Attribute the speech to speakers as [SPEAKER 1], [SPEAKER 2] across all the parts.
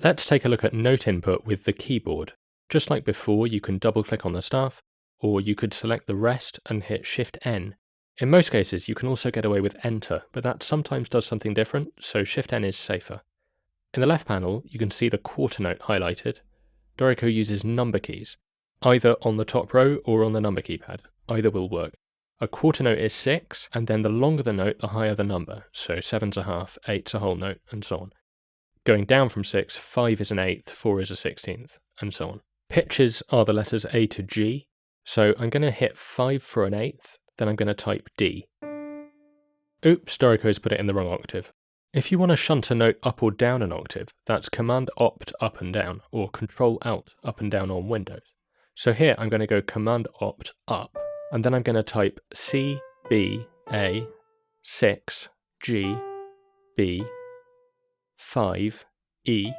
[SPEAKER 1] Let's take a look at note input with the keyboard. Just like before, you can double-click on the staff, or you could select the rest and hit Shift-N. In most cases, you can also get away with Enter, but that sometimes does something different, so Shift-N is safer. In the left panel, you can see the quarter note highlighted. Dorico uses number keys, either on the top row or on the number keypad. Either will work. A quarter note is 6, and then the longer the note, the higher the number, so 7's a half, 8's a whole note, and so on. Going down from 6, 5 is an eighth, 4 is a 16th, and so on. Pitches are the letters A to G, so I'm going to hit 5 for an eighth, then I'm going to type D. Oops, Dorico's put it in the wrong octave. If you want to shunt a note up or down an octave, that's Command-Opt up and down, or Control-Alt up and down on Windows. So here I'm going to go Command-Opt up, and then I'm going to type C, B, A, 6, G, B, 5, E,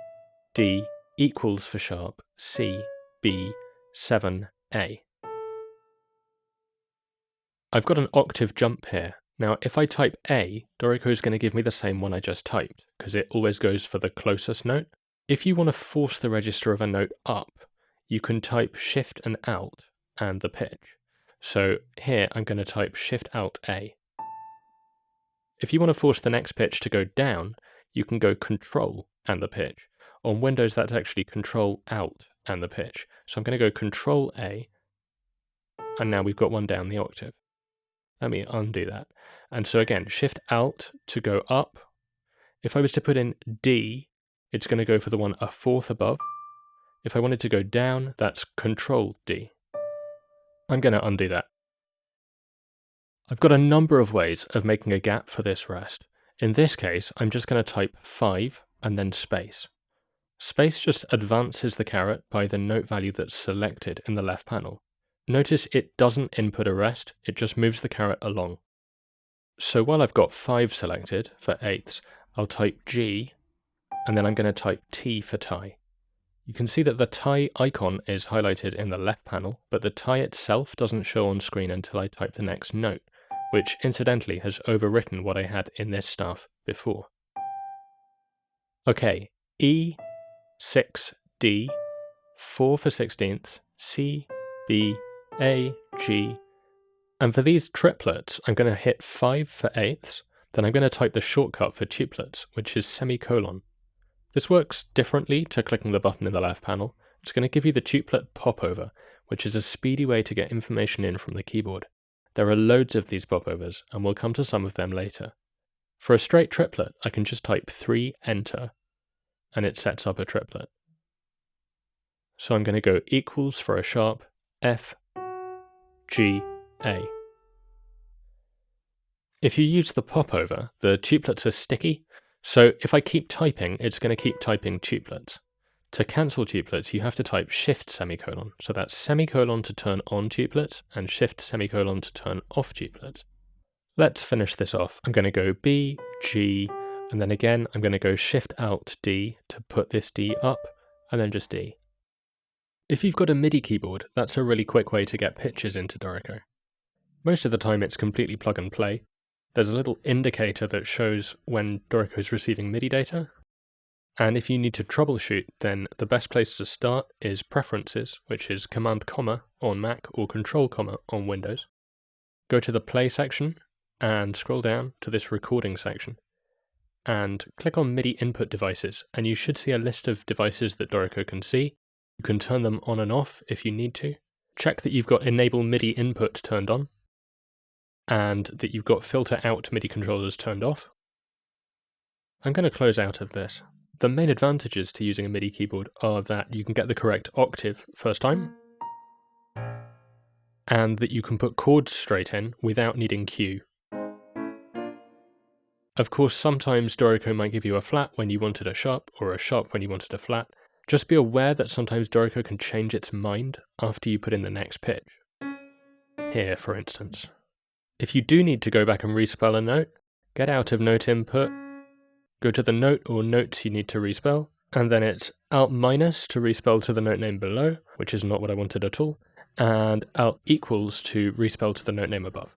[SPEAKER 1] D, equals for sharp, C, B, 7, A. I've got an octave jump here. Now if I type A, Dorico is going to give me the same one I just typed, because it always goes for the closest note. If you want to force the register of a note up, you can type Shift and Alt and the pitch. So here I'm going to type Shift Alt A. If you want to force the next pitch to go down, you can go Control and the pitch. On Windows that's actually Control Alt and the pitch. So I'm going to go Control A, and now we've got one down the octave. Let me undo that. And so again, Shift Alt to go up. If I was to put in D, it's going to go for the one a fourth above. If I wanted to go down, that's Control D. I'm going to undo that. I've got a number of ways of making a gap for this rest. In this case, I'm just going to type 5 and then space. Space just advances the caret by the note value that's selected in the left panel. Notice it doesn't input a rest, it just moves the caret along. So while I've got 5 selected for eighths, I'll type G, and then I'm going to type T for tie. You can see that the tie icon is highlighted in the left panel, but the tie itself doesn't show on screen until I type the next note, which incidentally has overwritten what I had in this staff before. Okay, E, 6, D, 4 for 16ths, C, B, A, G, and for these triplets I'm going to hit 5 for eighths, then I'm going to type the shortcut for tuplets, which is semicolon. This works differently to clicking the button in the left panel. It's going to give you the tuplet popover, which is a speedy way to get information in from the keyboard. There are loads of these popovers, and we'll come to some of them later. For a straight triplet, I can just type 3 enter, and it sets up a triplet. So I'm going to go equals for a sharp, F, G, A. If you use the popover, the tuplets are sticky, so if I keep typing, it's going to keep typing tuplets. To cancel tuplets, you have to type Shift semicolon, so that's semicolon to turn on tuplets, and Shift semicolon to turn off tuplets. Let's finish this off. I'm going to go B, G, and then again I'm going to go Shift Alt D to put this D up, and then just D. If you've got a MIDI keyboard, that's a really quick way to get pitches into Dorico. Most of the time it's completely plug and play. There's a little indicator that shows when Dorico is receiving MIDI data. And if you need to troubleshoot, then the best place to start is Preferences, which is Command comma on Mac or Control comma on Windows. Go to the Play section and scroll down to this Recording section. And click on MIDI input devices, and you should see a list of devices that Dorico can see. You can turn them on and off if you need to. Check that you've got Enable MIDI Input turned on, and that you've got Filter Out MIDI controllers turned off. I'm going to close out of this. The main advantages to using a MIDI keyboard are that you can get the correct octave first time, and that you can put chords straight in without needing cue. Of course, sometimes Dorico might give you a flat when you wanted a sharp, or a sharp when you wanted a flat. Just be aware that sometimes Dorico can change its mind after you put in the next pitch. Here, for instance. If you do need to go back and respell a note, get out of Note Input, go to the note or notes you need to respell, and then it's Alt- to respell to the note name below, which is not what I wanted at all, and Alt- to respell to the note name above.